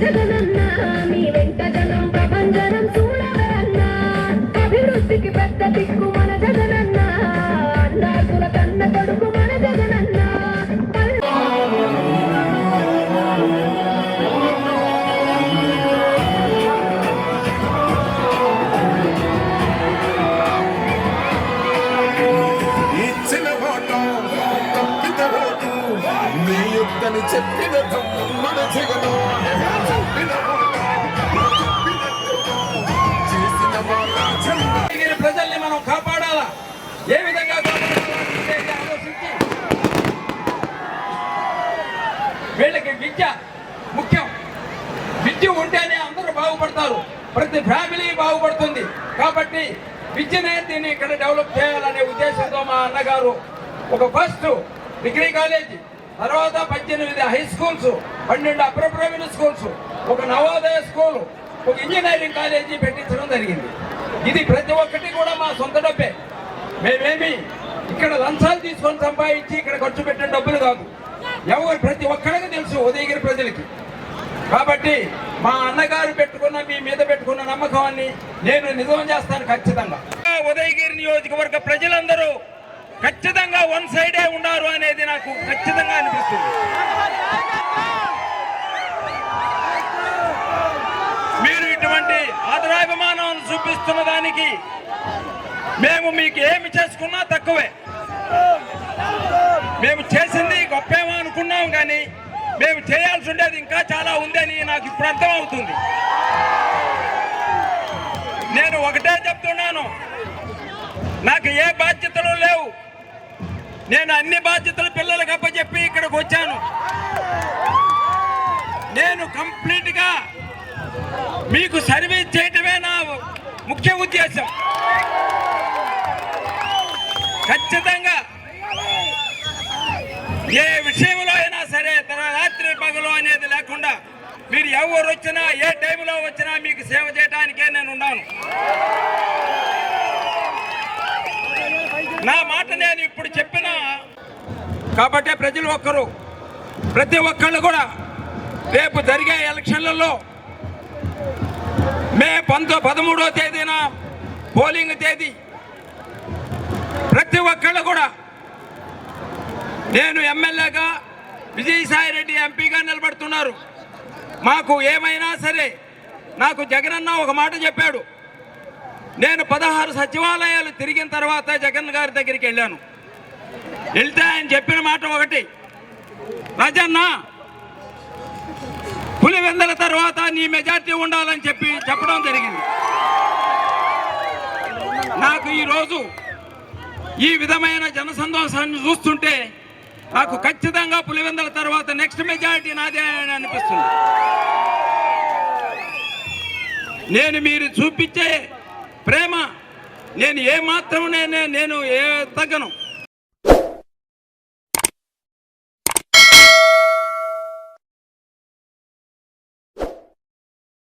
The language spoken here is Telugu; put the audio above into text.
జగనన్న మీ వెంట జనం ప్రపంచనం చూడవరన్న అభివృద్ధికి పెద్ద దిక్కు మన జగనన్న అన్నార్కుల కన్న కొడుకు మన జగనన్న చెప్పిన మన జగను ప్రజల్ని మనం కాపాడాలా, ఏ విధంగా ఆలోచించి వీళ్ళకి విద్య ముఖ్యం. విద్య ఉంటేనే అందరూ బాగుపడతారు, ప్రతి ఫ్యామిలీ బాగుపడుతుంది. కాబట్టి విద్యనే దీన్ని ఇక్కడ డెవలప్ చేయాలనే ఉద్దేశంతో మా అన్నగారు ఒక ఫస్ట్ డిగ్రీ కాలేజీ, తర్వాత 18 high schools, 12 upper primary schools, ఒక నవోదయ స్కూల్, ఒక ఇంజనీరింగ్ కాలేజీ పెట్టించడం జరిగింది. ఇది ప్రతి ఒక్కటి కూడా మా సొంత డబ్బే. మేమేమి ఇక్కడ లంచాలు తీసుకొని సంపాదించి ఇక్కడ ఖర్చు పెట్టిన డబ్బులు కాదు. ఎవరు ప్రతి ఒక్కరికి తెలుసు ఉదయగిరి ప్రజలకి. కాబట్టి మా అన్నగారు పెట్టుకున్న మీ మీద పెట్టుకున్న నమ్మకాన్ని నేను నిజం చేస్తాను ఖచ్చితంగా. ఉదయగిరి నియోజకవర్గ ప్రజలందరూ ఖచ్చితంగా వన్ సైడే ఉన్నారు అనేది నాకు ఖచ్చితంగా అనిపిస్తుంది. మీరు ఇటువంటి ఆదరాభిమానం చూపిస్తున్న దానికి మేము మీకు ఏమి చేసుకున్నా తక్కువే. మేము చేసింది గొప్పేమో అనుకున్నాం, కానీ మేము చేయాల్సి ఉండేది ఇంకా చాలా ఉందని నాకు ఇప్పుడు అర్థమవుతుంది. నేను ఒకటే చెప్తున్నాను, నాకు ఏ బాధ్యతలు లేవు. నేను అన్ని బాధ్యతలు పిల్లలకు అప్పచెప్పి ఇక్కడికి వచ్చాను. నేను కంప్లీట్ గా మీకు సర్వీస్ చేయటమే నా ముఖ్య ఉద్దేశం. ఖచ్చితంగా ఏ విషయంలో అయినా సరే రాత్రి పగలు అనేది లేకుండా మీరు ఎవరు వచ్చినా ఏ టైంలో వచ్చినా మీకు సేవ చేయడానికే నేను ఉన్నాను. నా మాట నేను ఇప్పుడు చెప్పినా కాబట్టి ప్రతి ఒక్కళ్ళు కూడా రేపు జరిగే ఎలక్షన్లలో మే 13వ తేదీన పోలింగ్ తేదీ ప్రతి ఒక్కళ్ళు కూడా నేను ఎమ్మెల్యేగా, విజయసాయి రెడ్డి ఎంపీగా నిలబడుతున్నారు. మాకు ఏమైనా సరే నాకు జగనన్న ఒక మాట చెప్పాడు. నేను 16 సచివాలయాలు తిరిగిన తర్వాత జగన్ గారి దగ్గరికి వెళ్ళాను. వెళ్తే ఆయన చెప్పిన మాట ఒకటి, రాజన్న పులివెందల తర్వాత నీ మెజార్టీ ఉండాలని చెప్పడం జరిగింది. నాకు ఈరోజు ఈ విధమైన జనసంతోషాన్ని చూస్తుంటే నాకు ఖచ్చితంగా పులివెందల తర్వాత నెక్స్ట్ మెజారిటీ నాదే అని అనిపిస్తుంది. నేను మీరు చూపించే ప్రేమ నేను ఏ మాత్రం నేను తగ్గను.